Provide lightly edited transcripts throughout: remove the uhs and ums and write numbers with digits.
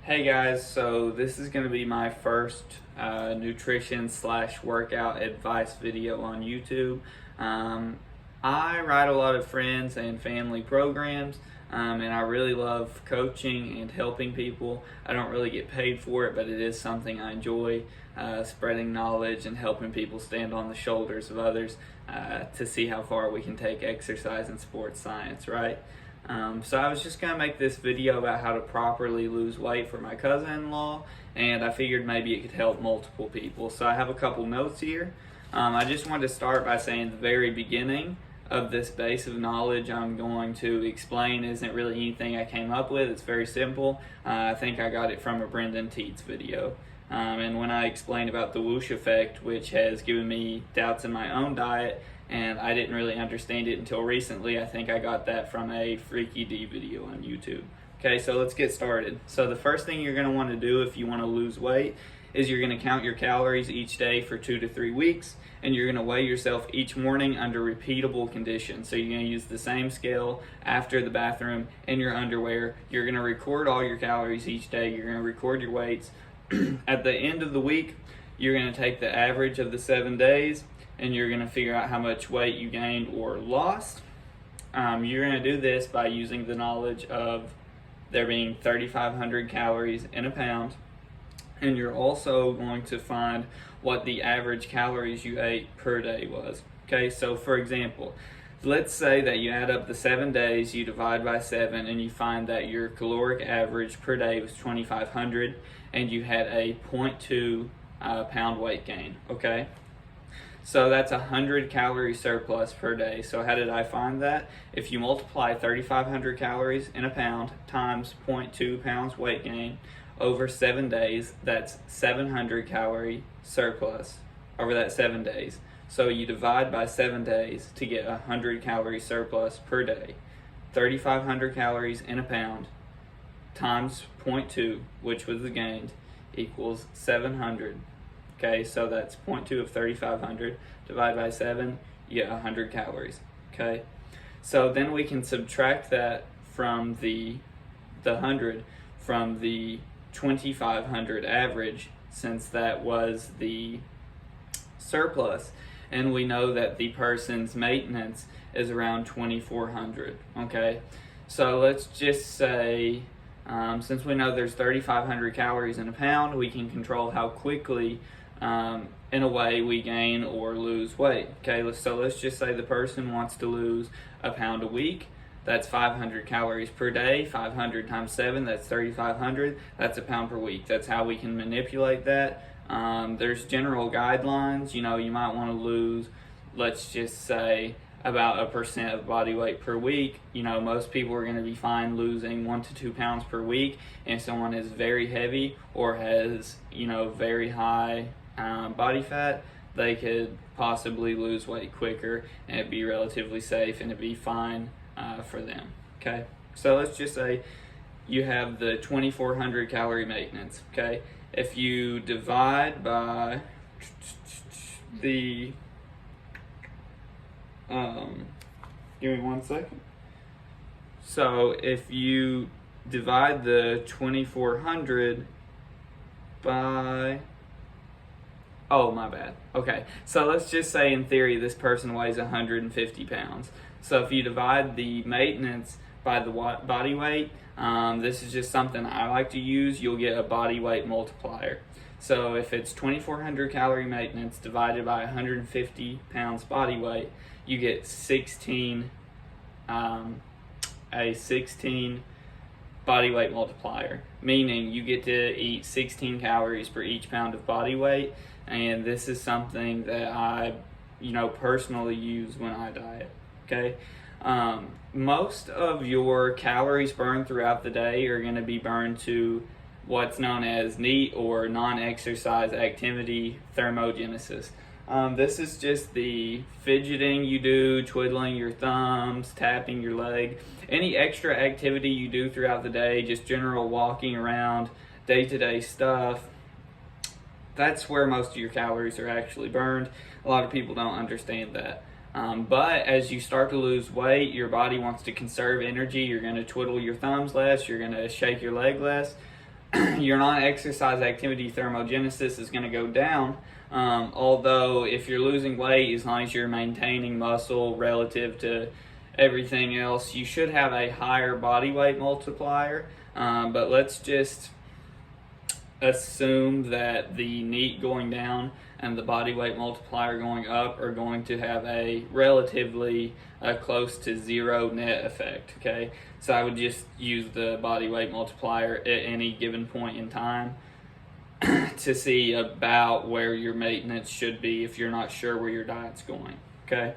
Hey guys, so this is going to be my first nutrition / workout advice video on YouTube. I write a lot of friends and family programs, and I really love coaching and helping people. I don't really get paid for it, but it is something I enjoy, spreading knowledge and helping people stand on the shoulders of others to see how far we can take exercise and sports science, right? So I was just going to make this video about how to properly lose weight for my cousin-in-law, and I figured maybe it could help multiple people. So I have a couple notes here. I just wanted to start by saying the very beginning of this base of knowledge I'm going to explain isn't really anything I came up with. It's very simple. I think I got it from a Brendan Teets video. And when I explained about the whoosh effect, which has given me doubts in my own diet, and I didn't really understand it until recently, I think I got that from a Freaky D video on YouTube. Okay, so let's get started. So the first thing you're going to want to do if you want to lose weight is you're going to count your calories each day for 2 to 3 weeks, and you're going to weigh yourself each morning under repeatable conditions. So you're going to use the same scale after the bathroom in your underwear. You're going to record all your calories each day. You're going to record your weights. At the end of the week, you're going to take the average of the 7 days, and you're going to figure out how much weight you gained or lost. You're going to do this by using the knowledge of there being 3,500 calories in a pound, and you're also going to find what the average calories you ate per day was. Okay, so for example, let's say that you add up the 7 days, you divide by 7, and you find that your caloric average per day was 2,500, and you had a 0.2 pound weight gain, okay? So that's 100 calorie surplus per day. So how did I find that? If you multiply 3,500 calories in a pound times 0.2 pounds weight gain over 7 days, that's 700 calorie surplus over that 7 days. So you divide by 7 days to get 100 calorie surplus per day. 3,500 calories in a pound times 0.2, which was the gained, equals 700. Okay, so that's 0.2 of 3,500 divided by 7, you get 100 calories. Okay, so then we can subtract that from the 100 from the 2,500 average, since that was the surplus, and we know that the person's maintenance is around 2,400. Okay, so let's just say since we know there's 3,500 calories in a pound, we can control how quickly in a way we gain or lose weight. Okay, so let's just say the person wants to lose a pound a week. That's 500 calories per day. 500 times 7, that's 3,500. That's a pound per week. That's how we can manipulate that. There's general guidelines. You know, you might want to lose, let's just say, about 1% of body weight per week. You know, most people are going to be fine losing 1 to 2 pounds per week. And if someone is very heavy or has, you know, very high body fat, they could possibly lose weight quicker, and it'd be relatively safe and it'd be fine for them. Okay, so let's just say you have the 2,400 calorie maintenance. Okay, if you divide by the give me 1 second. So if you divide the 2,400 by, oh, my bad. Okay, so let's just say in theory this person weighs 150 pounds. So if you divide the maintenance by the body weight, this is just something I like to use, you'll get a body weight multiplier. So if it's 2,400 calorie maintenance divided by 150 pounds body weight, you get a 16 body weight multiplier, meaning you get to eat 16 calories per each pound of body weight. And this is something that I, personally use when I diet. Okay, most of your calories burned throughout the day are going to be burned to what's known as NEAT, or non-exercise activity thermogenesis. This is just the fidgeting you do, twiddling your thumbs, tapping your leg, any extra activity you do throughout the day, just general walking around, day-to-day stuff. That's where most of your calories are actually burned. A lot of people don't understand that. But as you start to lose weight, your body wants to conserve energy. You're going to twiddle your thumbs less. You're going to shake your leg less. your non-exercise activity thermogenesis is going to go down. Although if you're losing weight, as long as you're maintaining muscle relative to everything else, you should have a higher body weight multiplier. But let's just assume that the NEAT going down and the body weight multiplier going up are going to have a relatively close to zero net effect, okay? So I would just use the body weight multiplier at any given point in time to see about where your maintenance should be if you're not sure where your diet's going, okay?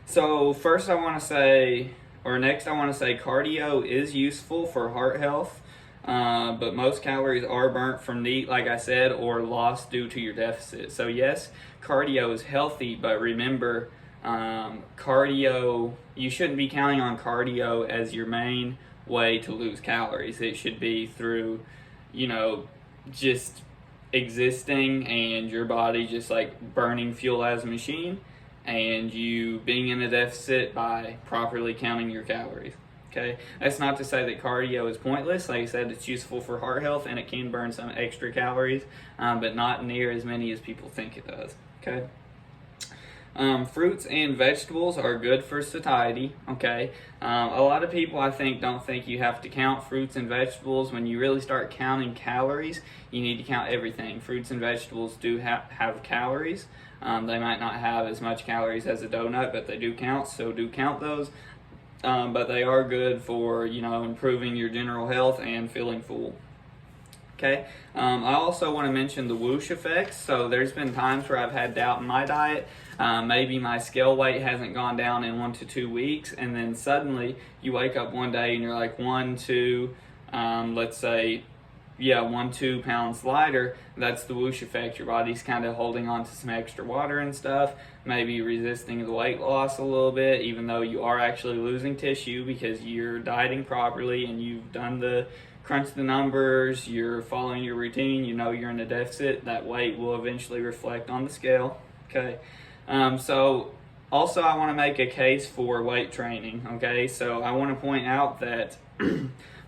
So next I want to say cardio is useful for heart health. But most calories are burnt from NEAT, like I said, or lost due to your deficit. So yes, cardio is healthy, but remember, cardio, you shouldn't be counting on cardio as your main way to lose calories. It should be through, just existing and your body just like burning fuel as a machine, and you being in a deficit by properly counting your calories. Okay, that's not to say that cardio is pointless. Like I said, it's useful for heart health and it can burn some extra calories, but not near as many as people think it does. Okay. Fruits and vegetables are good for satiety. Okay. A lot of people, I think, don't think you have to count fruits and vegetables. When you really start counting calories, you need to count everything. Fruits and vegetables do have calories. They might not have as much calories as a donut, but they do count, so do count those. But they are good for, improving your general health and feeling full. Okay. I also want to mention the whoosh effects. So there's been times where I've had doubt in my diet. Maybe my scale weight hasn't gone down in 1 to 2 weeks, and then suddenly you wake up one day and you're like 1, 2, let's say, 1-2 pounds lighter. That's the whoosh effect. Your body's kind of holding on to some extra water and stuff, maybe resisting the weight loss a little bit, even though you are actually losing tissue because you're dieting properly and you've done the crunch the numbers, you're following your routine, you're in a deficit. That weight will eventually reflect on the scale. Okay. So also I want to make a case for weight training. Okay. So I want to point out that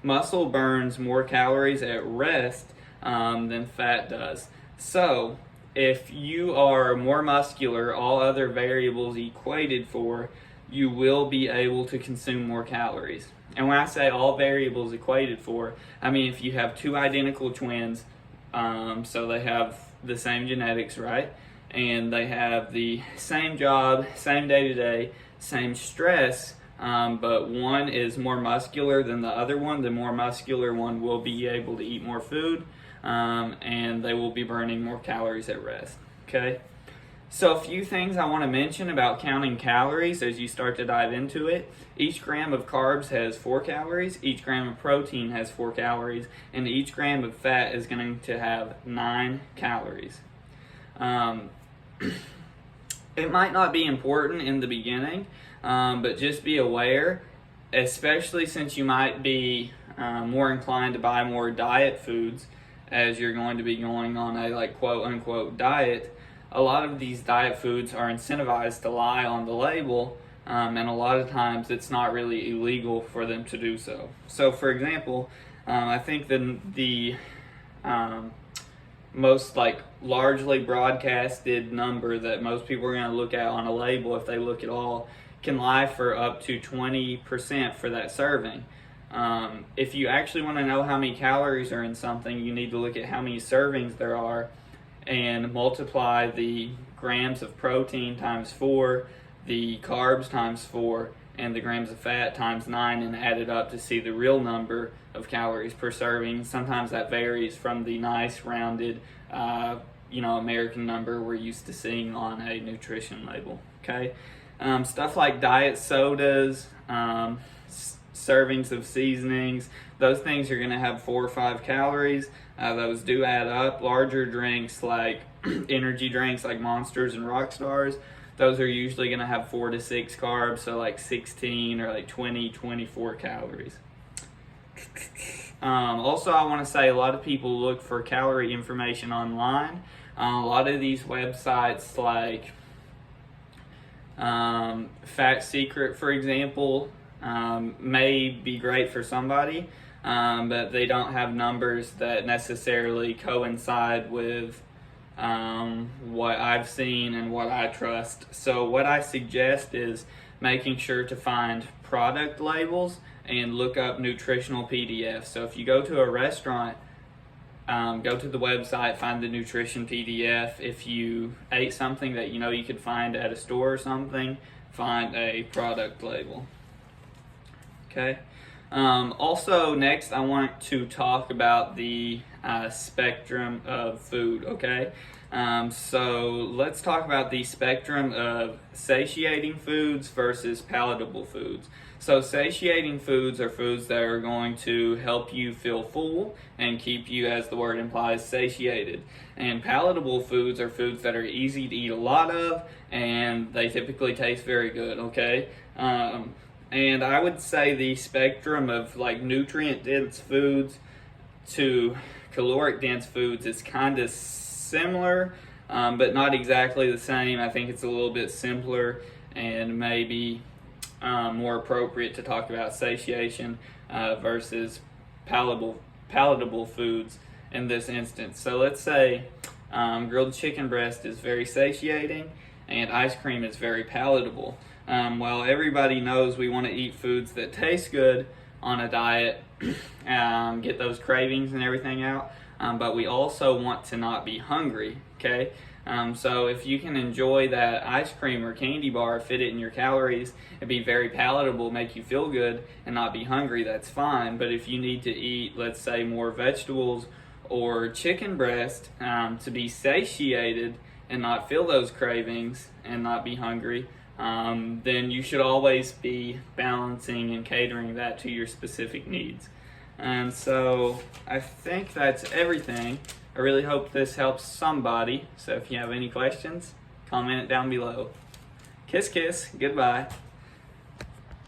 muscle burns more calories at rest than fat does. So if you are more muscular, all other variables equated for, you will be able to consume more calories. And when I say all variables equated for, I mean if you have two identical twins, so they have the same genetics, right? And they have the same job, same day-to-day, same stress, but one is more muscular than the other one. The more muscular one will be able to eat more food, and they will be burning more calories at rest. Okay? So a few things I want to mention about counting calories as you start to dive into it. Each gram of carbs has 4 calories, each gram of protein has 4 calories, and each gram of fat is going to have 9 calories. It might not be important in the beginning, but just be aware, especially since you might be more inclined to buy more diet foods as you're going to be going on a quote unquote diet. A lot of these diet foods are incentivized to lie on the label, and a lot of times it's not really illegal for them to do so. So for example, I think the most largely broadcasted number that most people are going to look at on a label, if they look at all, can lie for up to 20% for that serving. If you actually want to know how many calories are in something, you need to look at how many servings there are and multiply the grams of protein times 4, the carbs times 4, and the grams of fat times 9, and add it up to see the real number of calories per serving. Sometimes that varies from the nice rounded American number we're used to seeing on a nutrition label. Okay. Stuff like diet sodas, servings of seasonings, those things are going to have 4 or 5 calories. Those do add up. Larger drinks like energy drinks like Monsters and Rockstars, those are usually going to have 4 to 6 carbs, so 16 or 20, 24 calories. Also, I want to say a lot of people look for calorie information online. A lot of these websites like Fat Secret, for example, may be great for somebody, but they don't have numbers that necessarily coincide with what I've seen and what I trust. So what I suggest is making sure to find product labels and look up nutritional PDFs. So if you go to a restaurant, go to the website, find the nutrition PDF. If you ate something that you know you could find at a store or something, find a product label. Okay. Also, next I want to talk about the spectrum of food. Okay. So let's talk about the spectrum of satiating foods versus palatable foods. So satiating foods are foods that are going to help you feel full and keep you, as the word implies, satiated. And palatable foods are foods that are easy to eat a lot of, and they typically taste very good, okay? And I would say the spectrum of like nutrient-dense foods to caloric-dense foods is kind of similar, but not exactly the same. I think it's a little bit simpler and maybe more appropriate to talk about satiation versus palatable foods in this instance. So let's say grilled chicken breast is very satiating and ice cream is very palatable. Well, everybody knows we want to eat foods that taste good on a diet, get those cravings and everything out, but we also want to not be hungry, okay? So if you can enjoy that ice cream or candy bar, fit it in your calories, and be very palatable, make you feel good, and not be hungry, that's fine. But if you need to eat, let's say, more vegetables or chicken breast to be satiated and not feel those cravings and not be hungry, then you should always be balancing and catering that to your specific needs. And so I think that's everything. I really hope this helps somebody. So if you have any questions, comment it down below. Kiss, kiss. Goodbye.